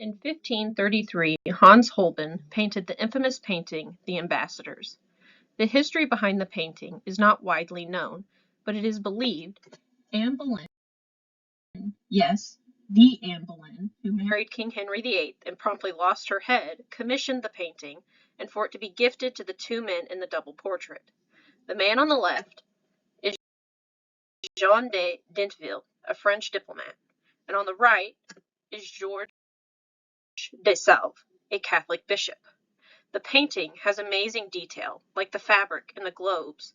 In 1533, Hans Holbein painted the infamous painting, The Ambassadors. The history behind the painting is not widely known, but it is believed Anne Boleyn, yes, the Anne Boleyn, who married King Henry VIII and promptly lost her head, commissioned the painting, and for it to be gifted to the two men in the double portrait. The man on the left is Jean de Dinteville, a French diplomat, and on the right is George de Salve, a Catholic bishop. The painting has amazing detail, like the fabric and the globes.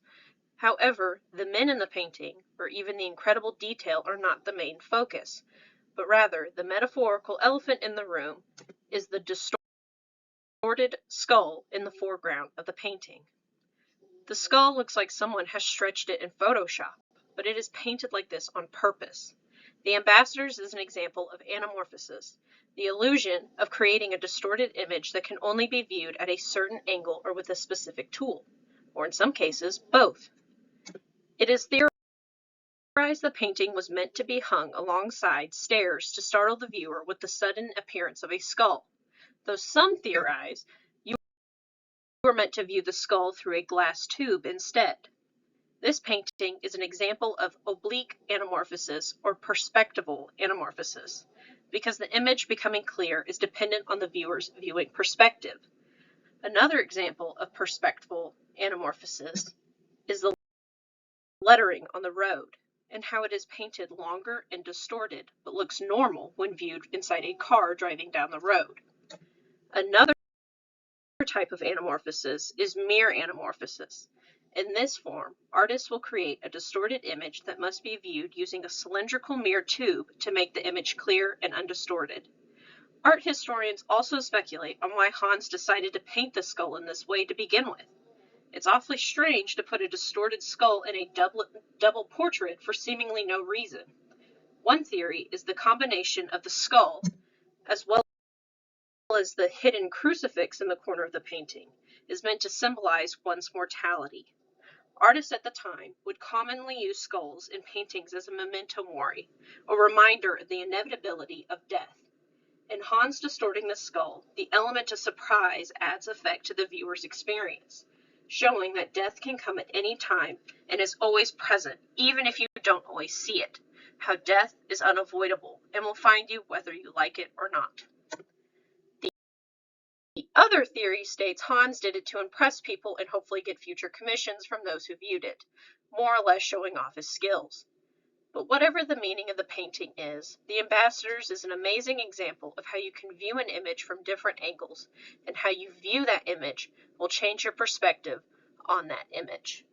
However, the men in the painting, or even the incredible detail, are not the main focus, but rather the metaphorical elephant in the room is the distorted skull in the foreground of the painting. The skull looks like someone has stretched it in Photoshop, but it is painted like this on purpose. The Ambassadors is an example of anamorphosis, the illusion of creating a distorted image that can only be viewed at a certain angle or with a specific tool, or in some cases, both. It is theorized the painting was meant to be hung alongside stairs to startle the viewer with the sudden appearance of a skull, though some theorize you were meant to view the skull through a glass tube instead. This painting is an example of oblique anamorphosis or perspectival anamorphosis, because the image becoming clear is dependent on the viewer's viewing perspective. Another example of perspectival anamorphosis is the lettering on the road, and how it is painted longer and distorted, but looks normal when viewed inside a car driving down the road. Another type of anamorphosis is mere anamorphosis. In this form, artists will create a distorted image that must be viewed using a cylindrical mirror tube to make the image clear and undistorted. Art historians also speculate on why Hans decided to paint the skull in this way to begin with. It's awfully strange to put a distorted skull in a double portrait for seemingly no reason. One theory is the combination of the skull as well as the hidden crucifix in the corner of the painting is meant to symbolize one's mortality. Artists at the time would commonly use skulls in paintings as a memento mori, a reminder of the inevitability of death. In Hans distorting the skull, the element of surprise adds effect to the viewer's experience, showing that death can come at any time and is always present, even if you don't always see it, how death is unavoidable and will find you whether you like it or not. The other theory states Hans did it to impress people and hopefully get future commissions from those who viewed it, more or less showing off his skills. But whatever the meaning of the painting is, The Ambassadors is an amazing example of how you can view an image from different angles, and how you view that image will change your perspective on that image.